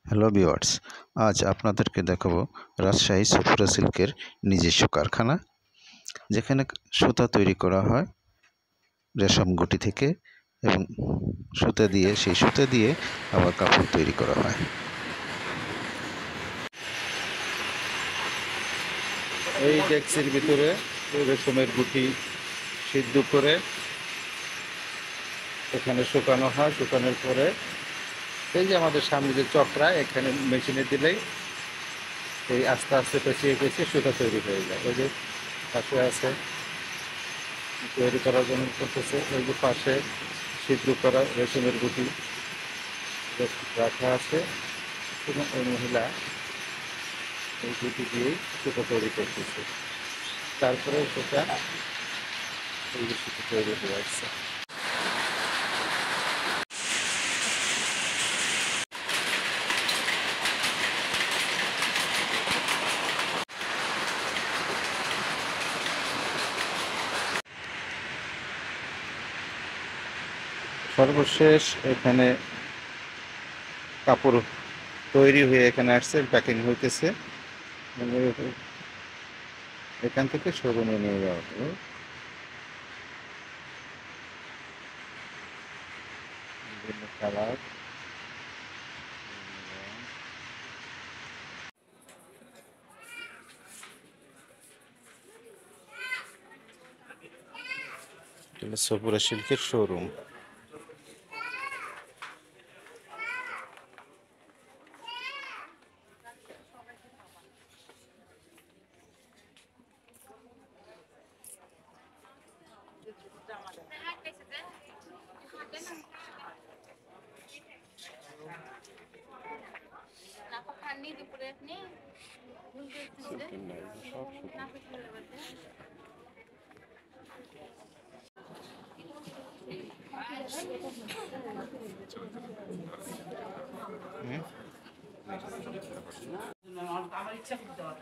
Hello viewers, আজ আপনাদেরকে দেখাবো রাজশাহী সফুরা সিল্কের নিজস্ব কারখানা, যেখানে সুতা তৈরি করা হয় রেশম গুটি থেকে এবং সেই সুতা দিয়ে আবার কাপড় তৈরি করা হয়। এই ডেক্সির ভিতরে রেশমের গুটি সিদ্ধ করে এখানে শুকানো হয়। শুকানোর পরে এই যে আমাদের সামনে যে চক্রা, এখানে মেশিনে দিলেই এই আস্তে আস্তে পেঁচিয়ে পেঁচিয়ে সুতা তৈরি হয়ে যায়। ওই যে পাশে আছে তৈরি করার জন্য করতেছে, ওই যে পাশে সিদ্ধ করা রেশমের গুটি রাখা আছে এবং ওই মহিলা এই গুটি দিয়েই সুতা তৈরি করতেছে। তারপরে সেটা এই যে সুতা তৈরি হয়ে আসছে। সর্বশেষ এখানে কাপড় তৈরি হয়ে এখানে আসছে, প্যাকিং হইতেছে। এখান থেকে শোরুমে নিয়ে যাওয়া হবে। বিভিন্ন কালার, সফুরা সিল্কের শোরুম। আমার ইচ্ছা করতে হবে।